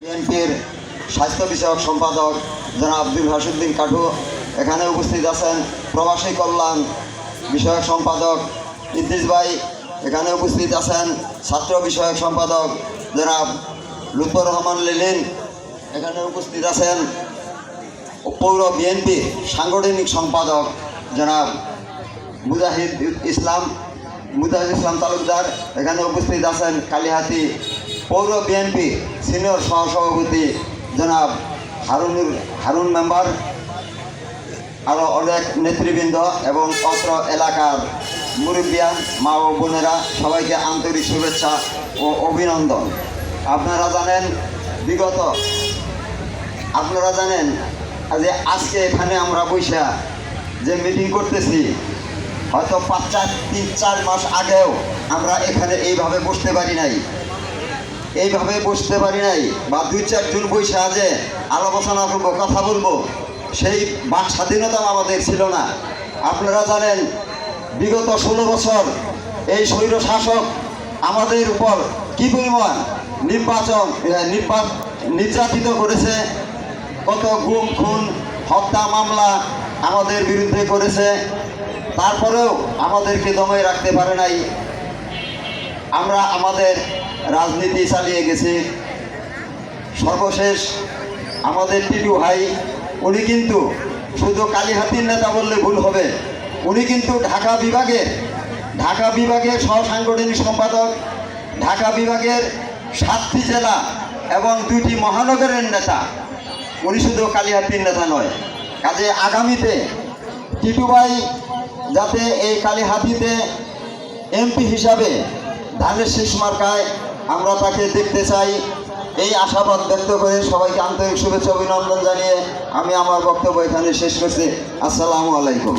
বিএনপির স্বাস্থ্য বিষয়ক সম্পাদক জনাব আব্দুল হাসুদ্দিন কাঠু এখানে উপস্থিত আছেন। প্রবাসী কল্যাণ বিষয়ক সম্পাদক ইদ্রিস ভাই এখানে উপস্থিত আছেন। ছাত্র বিষয়ক সম্পাদক জনাব লুৎফর রহমান লিলিন এখানে উপস্থিত আছেন। পৌর বিএনপি সাংগঠনিক সম্পাদক জনাব মুজাহিদ ইসলাম তালুকদার এখানে উপস্থিত আছেন। কালিহাতি পৌর বিএনপি সিনিয়র সহসভাপতি জনাব হারুন মেম্বার, আরও অনেক নেতৃবৃন্দ এবং অত্র এলাকার মুরব্বিয়ান মা ও বোনেরা, সবাইকে আন্তরিক শুভেচ্ছা ও অভিনন্দন। আপনারা জানেন যে আজকে এখানে আমরা বৈশা যে মিটিং করতেছি, হয়তো 3-4 মাস আগেও আমরা এখানে এইভাবে বসতে পারি নাই বা 2-4 জন বৈশা যে আলোচনা করবো, কথা বলবো, সেই বাক স্বাধীনতা আমাদের ছিল না। আপনারা জানেন বিগত 16 বছর এই স্বৈর শাসক আমাদের উপর কী পরিমাণ নির্যাতিত করেছে, কত গুম খুন হত্যা মামলা আমাদের বিরুদ্ধে করেছে। তারপরেও আমাদেরকে দমে রাখতে পারে নাই। আমরা আমাদের রাজনীতি চালিয়ে গেছি। সর্বশেষ আমাদের টিটু ভাই, উনি কিন্তু শুধু কালিহাতির নেতা বললে ভুল হবে, উনি কিন্তু ঢাকা বিভাগের সহসাংগঠনিক সম্পাদক, ঢাকা বিভাগের 7টি জেলা এবং 2টি মহানগরের নেতা। উনি শুধু কালিহাতির নেতা নয়। কাজে আগামীতে টিটু ভাই যাতে এই কালিহাতিতে এমপি হিসাবে ধানের শীষ মার্কায় আমরা তাকে দেখতে চাই, এই আশাবাদ ব্যক্ত করে সবাইকে আন্তরিক শুভেচ্ছা অভিনন্দন জানিয়ে আমি আমার বক্তব্য এখানে শেষ করছি। আসসালামু আলাইকুম।